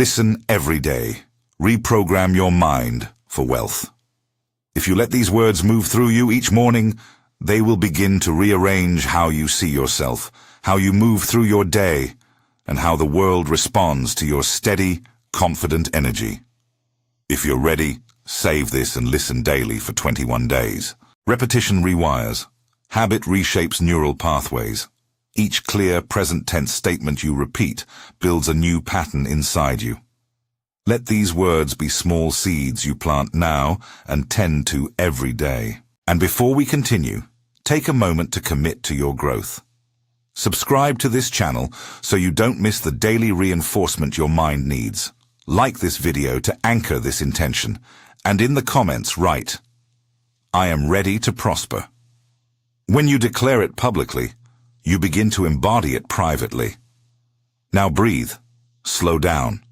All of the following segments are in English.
Listen every day. Reprogram your mind for wealth. If you let these words move through you each morning, they will begin to rearrange how you see yourself, how you move through your day, and how the world responds to your steady, confident energy. If you're ready, save this and listen daily for 21 days. Repetition rewires. Habit reshapes neural pathways. Each clear, present-tense statement you repeat builds a new pattern inside you. Let these words be small seeds you plant now and tend to every day. And before we continue, take a moment to commit to your growth. Subscribe to this channel so you don't miss the daily reinforcement your mind needs. Like this video to anchor this intention, and in the comments write, "I am ready to prosper." When you declare it publicly, you begin to embody it privately. Now breathe, slow down.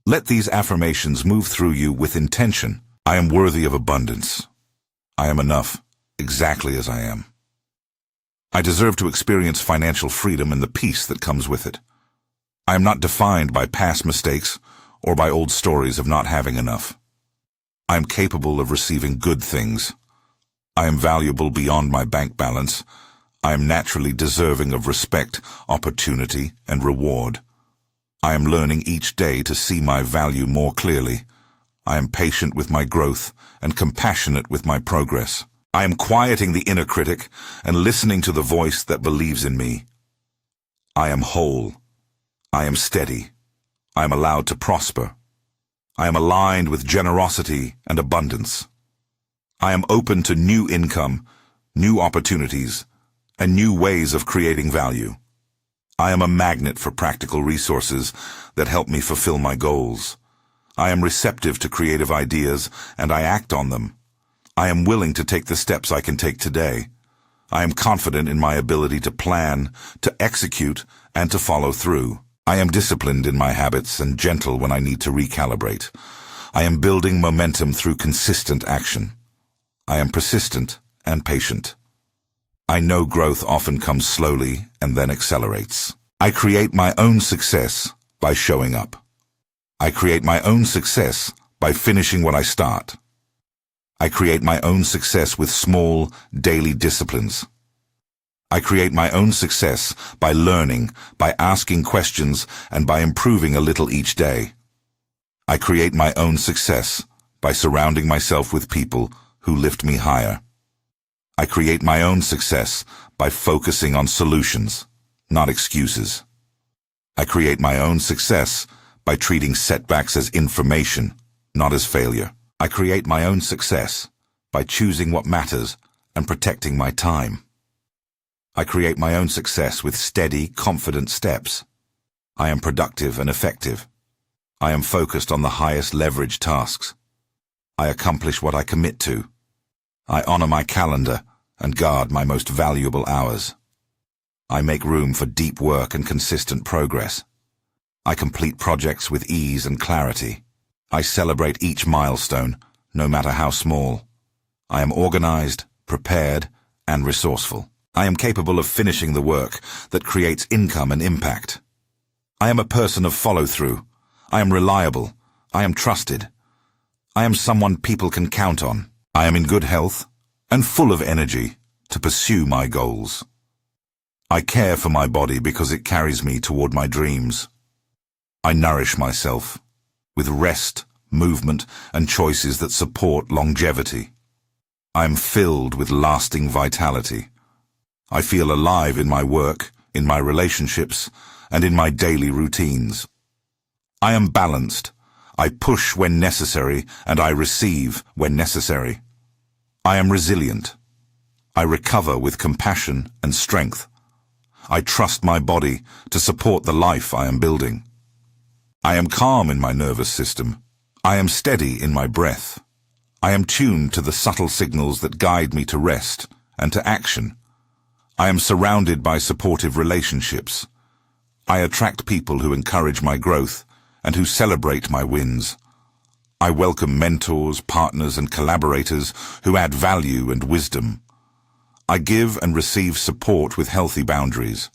Let these affirmations move through you with intention. I am worthy of abundance. I am enough, exactly as I am. I deserve to experience financial freedom and the peace that comes with it. I am not defined by past mistakes or by old stories of not having enough. I am capable of receiving good things. I am valuable beyond my bank balance. I am naturally deserving of respect, opportunity, and reward. I am learning each day to see my value more clearly. I am patient with my growth and compassionate with my progress. I am quieting the inner critic and listening to the voice that believes in me. I am whole. I am steady. I am allowed to prosper. I am aligned with generosity and abundance. I am open to new income, new opportunities, and new ways of creating value. I am a magnet for practical resources that help me fulfill my goals. I am receptive to creative ideas, and I act on them. I am willing to take the steps I can take today. I am confident in my ability to plan, to execute, and to follow through. I am disciplined in my habits and gentle when I need to recalibrate. I am building momentum through consistent action. I am persistent and patient. I know growth often comes slowly and then accelerates. I create my own success by showing up. I create my own success by finishing what I start. I create my own success with small, daily disciplines. I create my own success by learning, by asking questions, and by improving a little each day. I create my own success by surrounding myself with people who lift me higher. I create my own success by focusing on solutions, not excuses. I create my own success by treating setbacks as information, not as failure. I create my own success by choosing what matters and protecting my time. I create my own success with steady, confident steps. I am productive and effective. I am focused on the highest leverage tasks. I accomplish what I commit to. I honor my calendar and guard my most valuable hours. I make room for deep work and consistent progress. I complete projects with ease and clarity. I celebrate each milestone, no matter how small. I am organized, prepared, and resourceful. I am capable of finishing the work that creates income and impact. I am a person of follow-through. I am reliable. I am trusted. I am someone people can count on. I am in good health and full of energy to pursue my goals. I care for my body because it carries me toward my dreams. I nourish myself with rest, movement, and choices that support longevity. I am filled with lasting vitality. I feel alive in my work, in my relationships, and in my daily routines. I am balanced. I push when necessary, and I receive when necessary. I am resilient. I recover with compassion and strength. I trust my body to support the life I am building. I am calm in my nervous system. I am steady in my breath. I am tuned to the subtle signals that guide me to rest and to action. I am surrounded by supportive relationships. I attract people who encourage my growth and who celebrate my wins. I welcome mentors, partners, and collaborators who add value and wisdom. I give and receive support with healthy boundaries.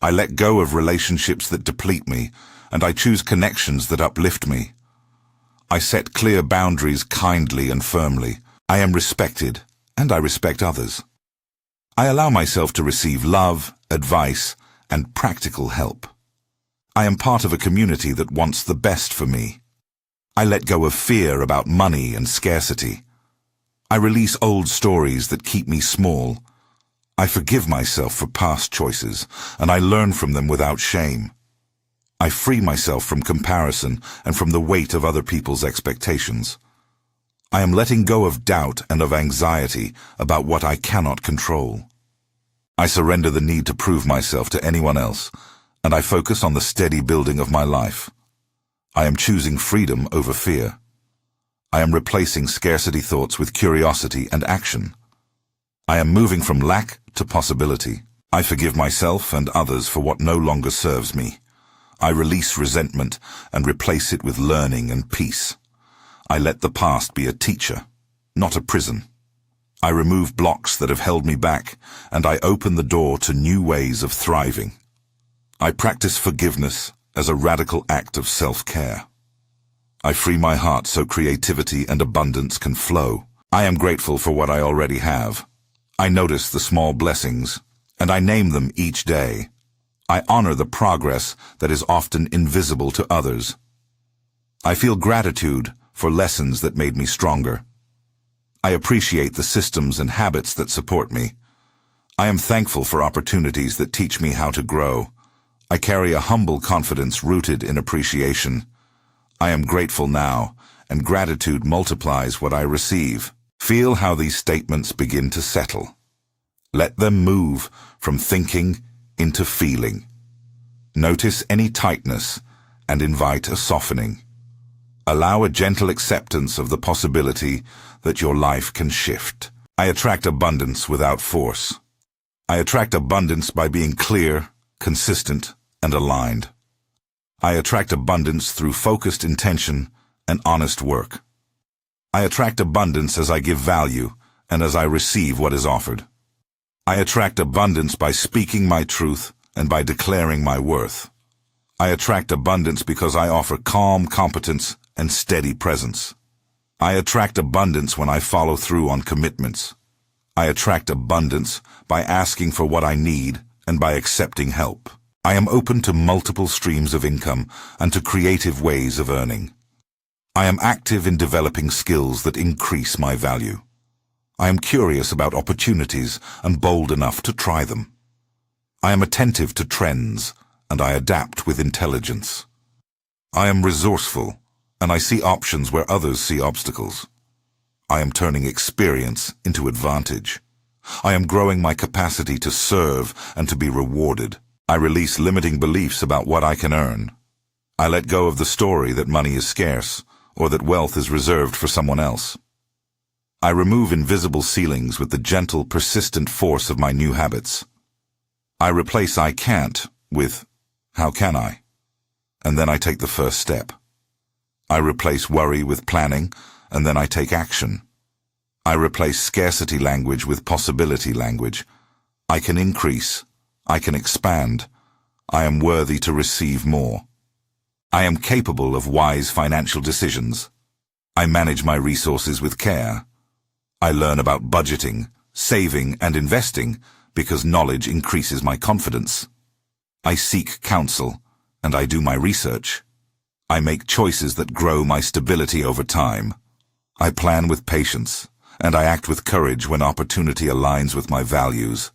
I let go of relationships that deplete me and I choose connections that uplift me. I set clear boundaries kindly and firmly. I am respected, and I respect others. I allow myself to receive love, advice, and practical help. I am part of a community that wants the best for me. I let go of fear about money and scarcity. I release old stories that keep me small. I forgive myself for past choices, and I learn from them without shame. I free myself from comparison and from the weight of other people's expectations. I am letting go of doubt and of anxiety about what I cannot control. I surrender the need to prove myself to anyone else, and I focus on the steady building of my life. I am choosing freedom over fear. I am replacing scarcity thoughts with curiosity and action. I am moving from lack to possibility. I forgive myself and others for what no longer serves me. I release resentment and replace it with learning and peace. I let the past be a teacher, not a prison. I remove blocks that have held me back, and I open the door to new ways of thriving. I practice forgiveness as a radical act of self-care. I free my heart so creativity and abundance can flow. I am grateful for what I already have. I notice the small blessings, and I name them each day. I honor the progress that is often invisible to others. I feel gratitude for lessons that made me stronger. I appreciate the systems and habits that support me. I am thankful for opportunities that teach me how to grow. I carry a humble confidence rooted in appreciation. I am grateful now, and gratitude multiplies what I receive. Feel how these statements begin to settle. Let them move from thinking into feeling. Notice any tightness and invite a softening. Allow a gentle acceptance of the possibility that your life can shift. I attract abundance without force. I attract abundance by being clear, consistent, and aligned. I attract abundance through focused intention and honest work. I attract abundance as I give value and as I receive what is offered. I attract abundance by speaking my truth and by declaring my worth. I attract abundance because I offer calm competence and steady presence. I attract abundance when I follow through on commitments. I attract abundance by asking for what I need and by accepting help. I am open to multiple streams of income and to creative ways of earning. I am active in developing skills that increase my value. I am curious about opportunities and bold enough to try them. I am attentive to trends, and I adapt with intelligence. I am resourceful, and I see options where others see obstacles. I am turning experience into advantage. I am growing my capacity to serve and to be rewarded. I release limiting beliefs about what I can earn. I let go of the story that money is scarce, or that wealth is reserved for someone else. I remove invisible ceilings with the gentle, persistent force of my new habits. I replace I can't with how can I? And then I take the first step. I replace worry with planning, and then I take action. I replace scarcity language with possibility language. I can increase. I can expand. I am worthy to receive more. I am capable of wise financial decisions. I manage my resources with care. I learn about budgeting, saving, and investing because knowledge increases my confidence. I seek counsel, and I do my research. I make choices that grow my stability over time. I plan with patience, and I act with courage when opportunity aligns with my values.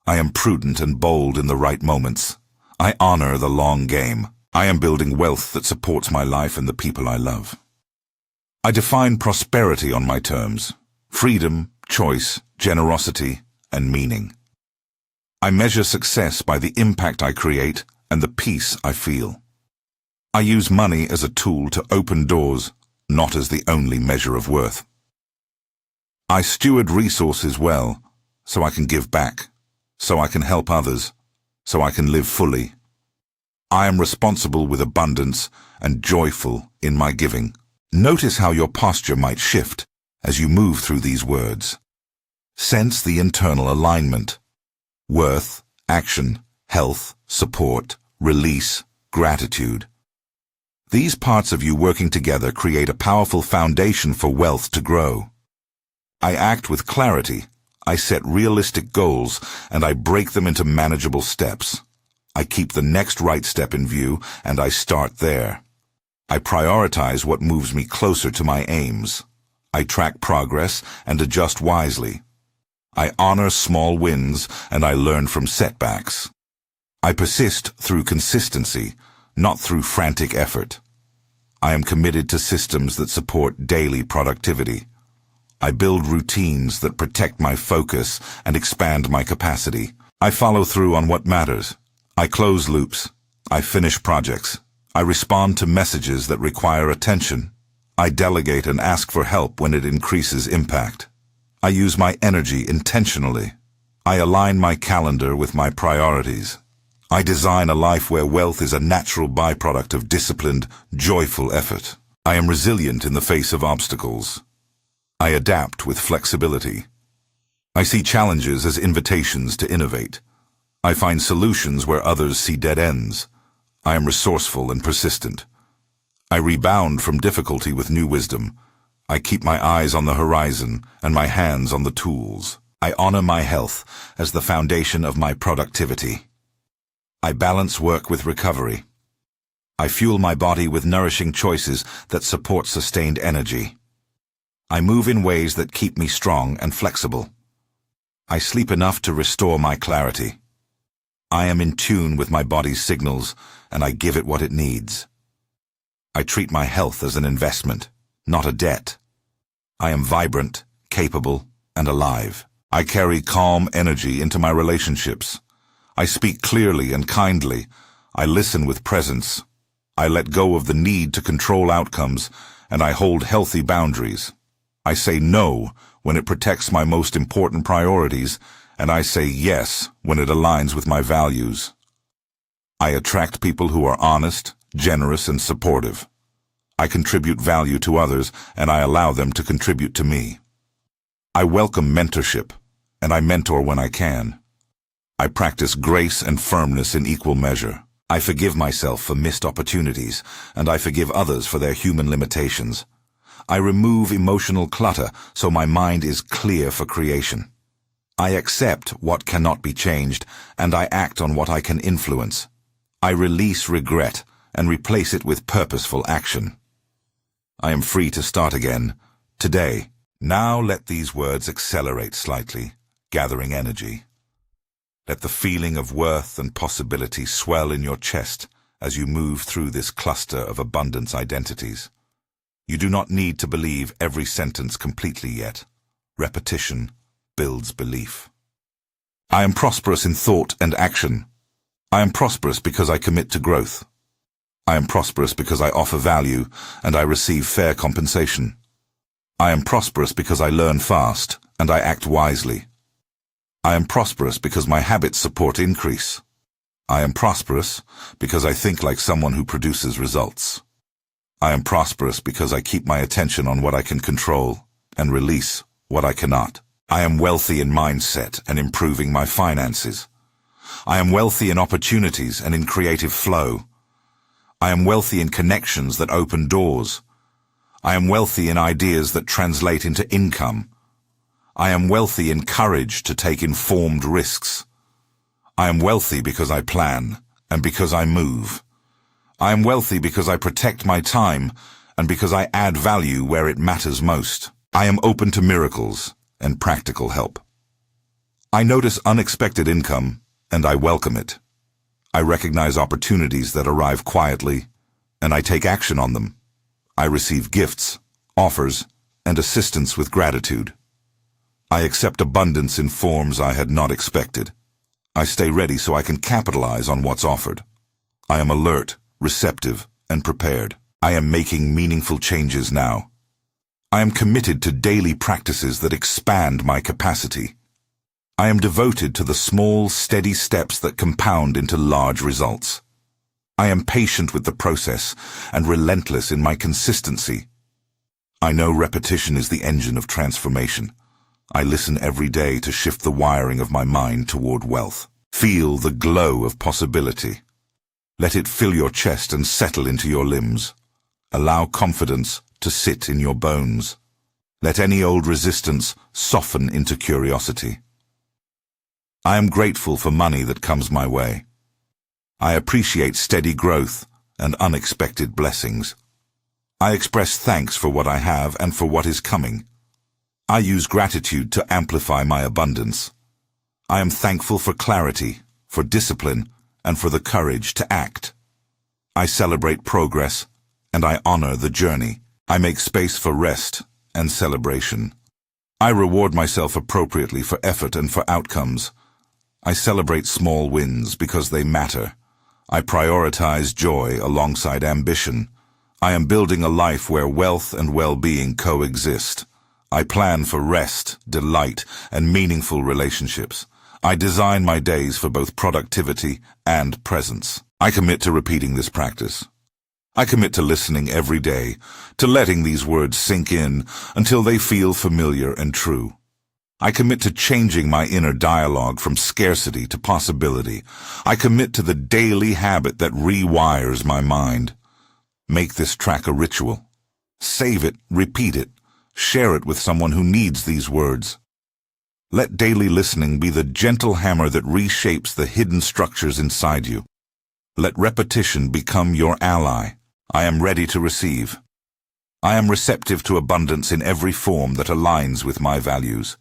I am prudent and bold in the right moments. I honor the long game. I am building wealth that supports my life and the people I love. I define prosperity on my terms: freedom, choice, generosity, and meaning. I measure success by the impact I create and the peace I feel. I use money as a tool to open doors, not as the only measure of worth. I steward resources well, so I can give back, so I can help others, so I can live fully. I am responsible with abundance and joyful in my giving. Notice how your posture might shift as you move through these words. Sense the internal alignment: worth, action, health, support, release, gratitude. These parts of you working together create a powerful foundation for wealth to grow. I act with clarity. I set realistic goals, and I break them into manageable steps. I keep the next right step in view, and I start there. I prioritize what moves me closer to my aims. I track progress and adjust wisely. I honor small wins, and I learn from setbacks. I persist through consistency, not through frantic effort. I am committed to systems that support daily productivity. I build routines that protect my focus and expand my capacity. I follow through on what matters. I close loops. I finish projects. I respond to messages that require attention. I delegate and ask for help when it increases impact. I use my energy intentionally. I align my calendar with my priorities. I design a life where wealth is a natural byproduct of disciplined, joyful effort. I am resilient in the face of obstacles. I adapt with flexibility. I see challenges as invitations to innovate. I find solutions where others see dead ends. I am resourceful and persistent. I rebound from difficulty with new wisdom. I keep my eyes on the horizon and my hands on the tools. I honor my health as the foundation of my productivity. I balance work with recovery. I fuel my body with nourishing choices that support sustained energy. I move in ways that keep me strong and flexible. I sleep enough to restore my clarity. I am in tune with my body's signals, and I give it what it needs. I treat my health as an investment, not a debt. I am vibrant, capable, and alive. I carry calm energy into my relationships. I speak clearly and kindly. I listen with presence. I let go of the need to control outcomes, and I hold healthy boundaries. I say no when it protects my most important priorities, and I say yes when it aligns with my values. I attract people who are honest, generous, and supportive. I contribute value to others, and I allow them to contribute to me. I welcome mentorship, and I mentor when I can. I practice grace and firmness in equal measure. I forgive myself for missed opportunities, and I forgive others for their human limitations. I remove emotional clutter so my mind is clear for creation. I accept what cannot be changed, and I act on what I can influence. I release regret and replace it with purposeful action. I am free to start again, today. Now let these words accelerate slightly, gathering energy. Let the feeling of worth and possibility swell in your chest as you move through this cluster of abundance identities. You do not need to believe every sentence completely yet. Repetition builds belief. I am prosperous in thought and action. I am prosperous because I commit to growth. I am prosperous because I offer value and I receive fair compensation. I am prosperous because I learn fast and I act wisely. I am prosperous because my habits support increase. I am prosperous because I think like someone who produces results. I am prosperous because I keep my attention on what I can control and release what I cannot. I am wealthy in mindset and improving my finances. I am wealthy in opportunities and in creative flow. I am wealthy in connections that open doors. I am wealthy in ideas that translate into income. I am wealthy in courage to take informed risks. I am wealthy because I plan and because I move. I am wealthy because I protect my time and because I add value where it matters most. I am open to miracles and practical help. I notice unexpected income and I welcome it. I recognize opportunities that arrive quietly and I take action on them. I receive gifts, offers, and assistance with gratitude. I accept abundance in forms I had not expected. I stay ready so I can capitalize on what's offered. I am alert, receptive, and prepared. I am making meaningful changes now. I am committed to daily practices that expand my capacity. I am devoted to the small, steady steps that compound into large results. I am patient with the process and relentless in my consistency. I know repetition is the engine of transformation. I listen every day to shift the wiring of my mind toward wealth. Feel the glow of possibility. Let it fill your chest and settle into your limbs. Allow confidence to sit in your bones. Let any old resistance soften into curiosity. I am grateful for money that comes my way. I appreciate steady growth and unexpected blessings. I express thanks for what I have and for what is coming. I use gratitude to amplify my abundance. I am thankful for clarity, for discipline, and for the courage to act. I celebrate progress, and I honor the journey. I make space for rest and celebration. I reward myself appropriately for effort and for outcomes. I celebrate small wins because they matter. I prioritize joy alongside ambition. I am building a life where wealth and well-being coexist. I plan for rest, delight, and meaningful relationships. I design my days for both productivity and presence. I commit to repeating this practice. I commit to listening every day, to letting these words sink in until they feel familiar and true. I commit to changing my inner dialogue from scarcity to possibility. I commit to the daily habit that rewires my mind. Make this track a ritual. Save it, repeat it, share it with someone who needs these words. Let daily listening be the gentle hammer that reshapes the hidden structures inside you. Let repetition become your ally. I am ready to receive. I am receptive to abundance in every form that aligns with my values.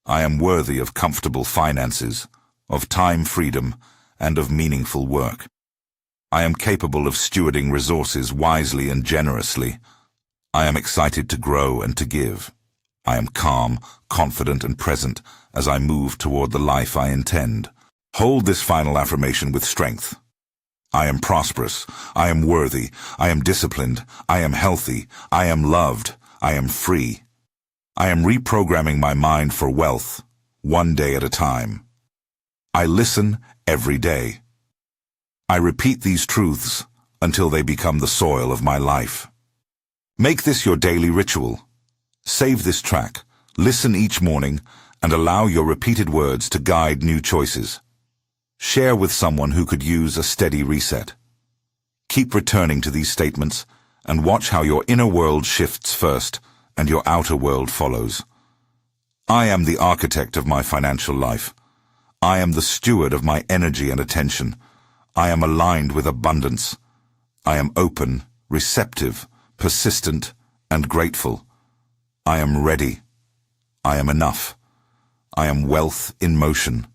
I am worthy of comfortable finances, of time freedom, and of meaningful work. I am capable of stewarding resources wisely and generously. I am excited to grow and to give. I am calm, confident, and present as I move toward the life I intend. Hold this final affirmation with strength. I am prosperous. I am worthy. I am disciplined. I am healthy. I am loved. I am free. I am reprogramming my mind for wealth, one day at a time. I listen every day. I repeat these truths until they become the soil of my life. Make this your daily ritual. Save this track, listen each morning, and allow your repeated words to guide new choices. Share with someone who could use a steady reset. Keep returning to these statements and watch how your inner world shifts first and your outer world follows. I am the architect of my financial life. I am the steward of my energy and attention. I am aligned with abundance. I am open, receptive, persistent, and grateful. I am ready. I am enough. I am wealth in motion.